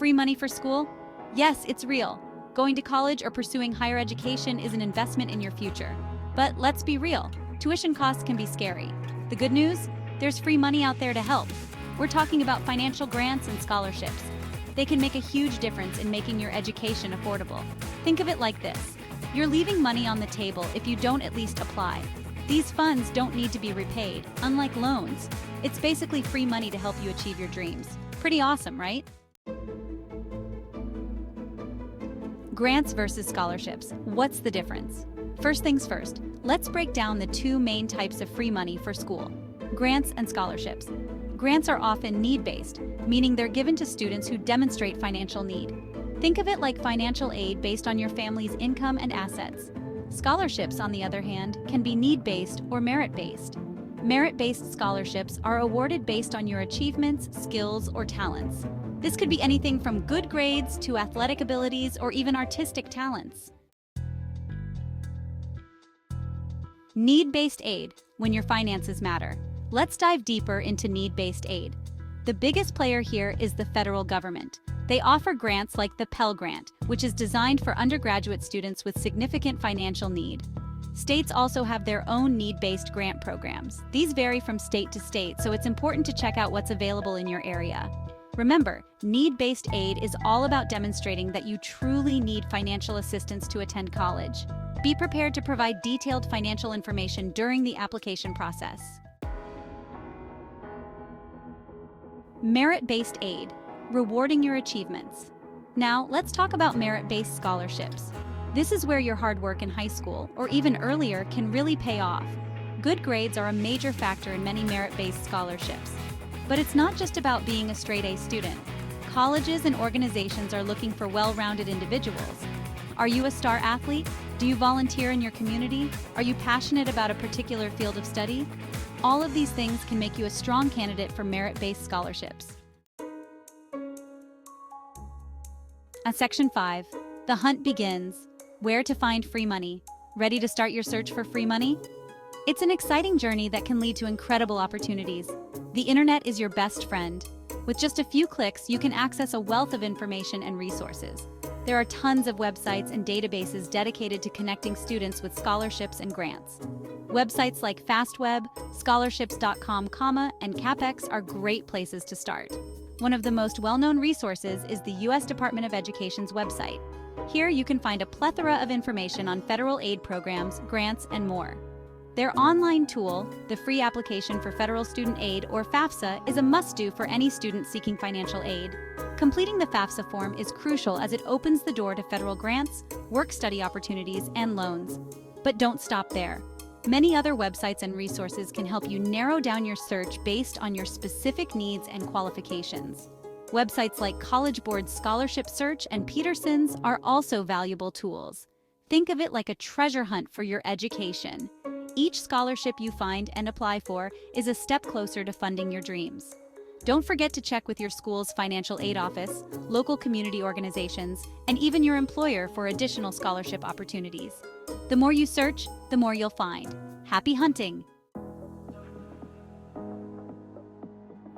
Free money for school? Yes, it's real. Going to college or pursuing higher education is an investment in your future. But let's be real, tuition costs can be scary. The good news? There's free money out there to help. We're talking about financial grants and scholarships. They can make a huge difference in making your education affordable. Think of it like this. You're leaving money on the table if you don't at least apply. These funds don't need to be repaid, unlike loans. It's basically free money to help you achieve your dreams. Pretty awesome, right? Grants versus scholarships. What's the difference? First things first, let's break down the two main types of free money for school: grants and scholarships. Grants are often need-based, meaning they're given to students who demonstrate financial need. Think of it like financial aid based on your family's income and assets. Scholarships, on the other hand, can be need-based or merit-based. Merit-based scholarships are awarded based on your achievements, skills, or talents. This could be anything from good grades to athletic abilities or even artistic talents. Need-based aid, when your finances matter. Let's dive deeper into need-based aid. The biggest player here is the federal government. They offer grants like the Pell Grant, which is designed for undergraduate students with significant financial need. States also have their own need-based grant programs. These vary from state to state, so it's important to check out what's available in your area. Remember, need-based aid is all about demonstrating that you truly need financial assistance to attend college. Be prepared to provide detailed financial information during the application process. Merit-based aid, rewarding your achievements. Now, let's talk about merit-based scholarships. This is where your hard work in high school, or even earlier, can really pay off. Good grades are a major factor in many merit-based scholarships. But it's not just about being a straight-A student. Colleges and organizations are looking for well-rounded individuals. Are you a star athlete? Do you volunteer in your community? Are you passionate about a particular field of study? All of these things can make you a strong candidate for merit-based scholarships. At Section 5, the hunt begins. Where to find free money? Ready to start your search for free money? It's an exciting journey that can lead to incredible opportunities. The internet is your best friend. With just a few clicks, you can access a wealth of information and resources. There are tons of websites and databases dedicated to connecting students with scholarships and grants. Websites like FastWeb, scholarships.com, and CapEx are great places to start. One of the most well-known resources is the U.S. Department of Education's website. Here you can find a plethora of information on federal aid programs, grants, and more. Their online tool, the Free Application for Federal Student Aid, or FAFSA, is a must-do for any student seeking financial aid. Completing the FAFSA form is crucial as it opens the door to federal grants, work-study opportunities, and loans. But don't stop there. Many other websites and resources can help you narrow down your search based on your specific needs and qualifications. Websites like College Board's Scholarship Search and Peterson's are also valuable tools. Think of it like a treasure hunt for your education. Each scholarship you find and apply for is a step closer to funding your dreams. Don't forget to check with your school's financial aid office, local community organizations, and even your employer for additional scholarship opportunities. The more you search, the more you'll find. Happy hunting!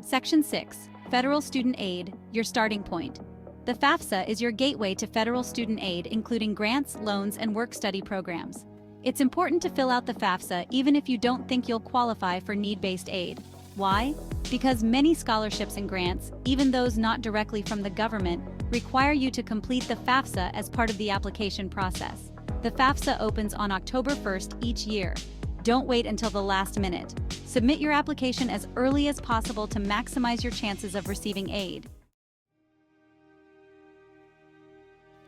Section 6. Federal Student Aid, your starting point. The FAFSA is your gateway to federal student aid, including grants, loans, and work-study programs. It's important to fill out the FAFSA even if you don't think you'll qualify for need-based aid. Why? Because many scholarships and grants, even those not directly from the government, require you to complete the FAFSA as part of the application process. The FAFSA opens on October 1st each year. Don't wait until the last minute. Submit your application as early as possible to maximize your chances of receiving aid.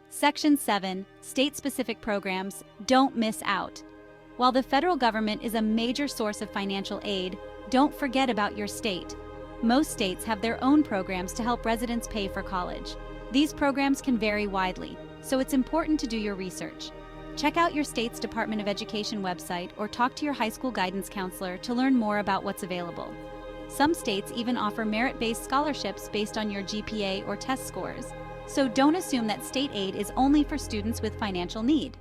Section 7. State-specific programs. Don't miss out. While the federal government is a major source of financial aid, don't forget about your state. Most states have their own programs to help residents pay for college. These programs can vary widely, so it's important to do your research. Check out your state's Department of Education website or talk to your high school guidance counselor to learn more about what's available. Some states even offer merit-based scholarships based on your GPA or test scores. So don't assume that state aid is only for students with financial need.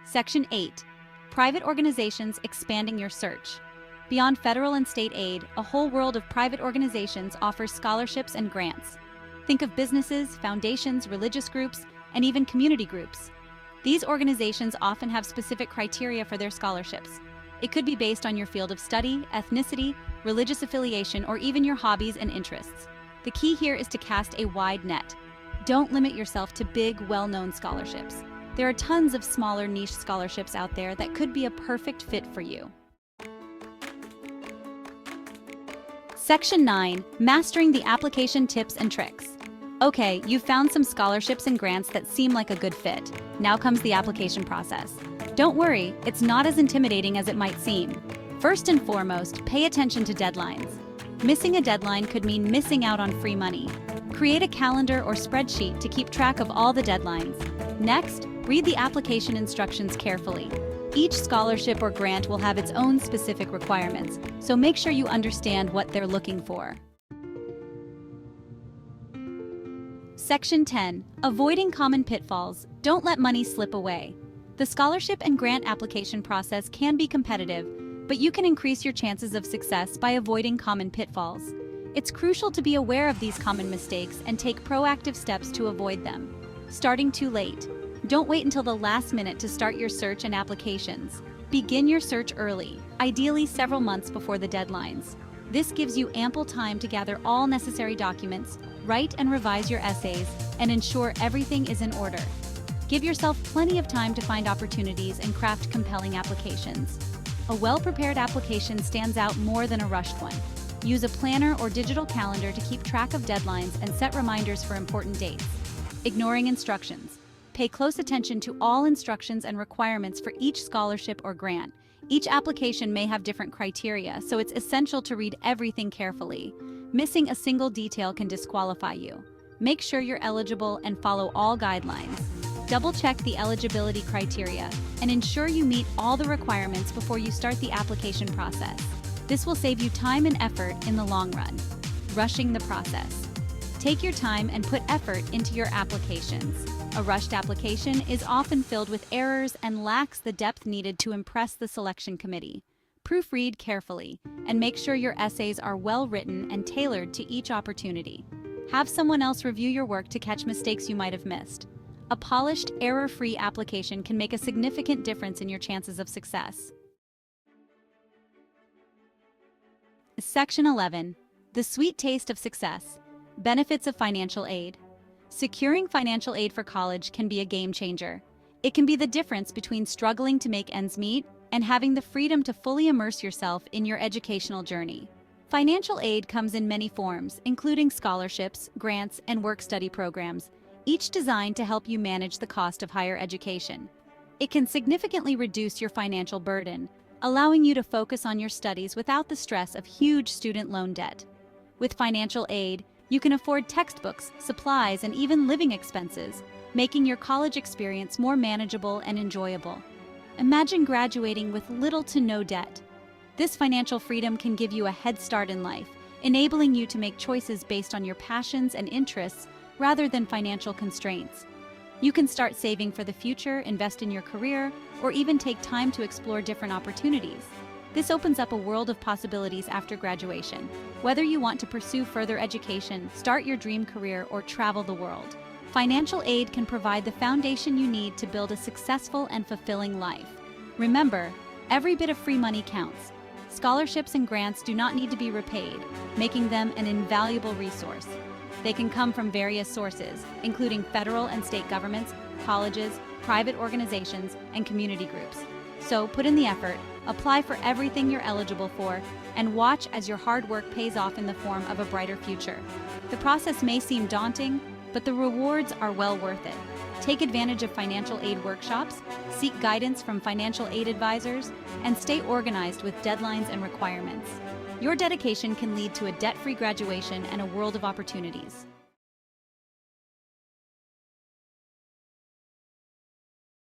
Section 8. Private organizations expanding your search. Beyond federal and state aid, a whole world of private organizations offers scholarships and grants. Think of businesses, foundations, religious groups, and even community groups. These organizations often have specific criteria for their scholarships. It could be based on your field of study, ethnicity, religious affiliation, or even your hobbies and interests. The key here is to cast a wide net. Don't limit yourself to big, well-known scholarships. There are tons of smaller niche scholarships out there that could be a perfect fit for you. Section 9. Mastering the application tips and tricks. Okay, you've found some scholarships and grants that seem like a good fit. Now comes the application process. Don't worry, it's not as intimidating as it might seem. First and foremost, pay attention to deadlines. Missing a deadline could mean missing out on free money. Create a calendar or spreadsheet to keep track of all the deadlines. Next, read the application instructions carefully. Each scholarship or grant will have its own specific requirements, so make sure you understand what they're looking for. Section 10. Avoiding common pitfalls. Don't let money slip away. The scholarship and grant application process can be competitive, but you can increase your chances of success by avoiding common pitfalls. It's crucial to be aware of these common mistakes and take proactive steps to avoid them. Starting too late. Don't wait until the last minute to start your search and applications. Begin your search early, ideally several months before the deadlines. This gives you ample time to gather all necessary documents, write and revise your essays, and ensure everything is in order. Give yourself plenty of time to find opportunities and craft compelling applications. A well-prepared application stands out more than a rushed one. Use a planner or digital calendar to keep track of deadlines and set reminders for important dates. Ignoring instructions. Pay close attention to all instructions and requirements for each scholarship or grant. Each application may have different criteria, so it's essential to read everything carefully. Missing a single detail can disqualify you. Make sure you're eligible and follow all guidelines. Double-check the eligibility criteria and ensure you meet all the requirements before you start the application process. This will save you time and effort in the long run. Rushing the process. Take your time and put effort into your applications. A rushed application is often filled with errors and lacks the depth needed to impress the selection committee. Proofread carefully and make sure your essays are well written and tailored to each opportunity. Have someone else review your work to catch mistakes you might have missed. A polished, error-free application can make a significant difference in your chances of success. Section 11. The sweet taste of success. Benefits of financial aid. Securing financial aid for college can be a game changer. It can be the difference between struggling to make ends meet and having the freedom to fully immerse yourself in your educational journey. Financial aid comes in many forms, including scholarships, grants, and work-study programs, each designed to help you manage the cost of higher education. It can significantly reduce your financial burden, allowing you to focus on your studies without the stress of huge student loan debt. With financial aid, you can afford textbooks, supplies, and even living expenses, making your college experience more manageable and enjoyable. Imagine graduating with little to no debt. This financial freedom can give you a head start in life, enabling you to make choices based on your passions and interests rather than financial constraints. You can start saving for the future, invest in your career, or even take time to explore different opportunities. This opens up a world of possibilities after graduation. Whether you want to pursue further education, start your dream career, or travel the world, financial aid can provide the foundation you need to build a successful and fulfilling life. Remember, every bit of free money counts. Scholarships and grants do not need to be repaid, making them an invaluable resource. They can come from various sources, including federal and state governments, colleges, private organizations, and community groups. So put in the effort, apply for everything you're eligible for, and watch as your hard work pays off in the form of a brighter future. The process may seem daunting, but the rewards are well worth it. Take advantage of financial aid workshops, seek guidance from financial aid advisors, and stay organized with deadlines and requirements. Your dedication can lead to a debt-free graduation and a world of opportunities.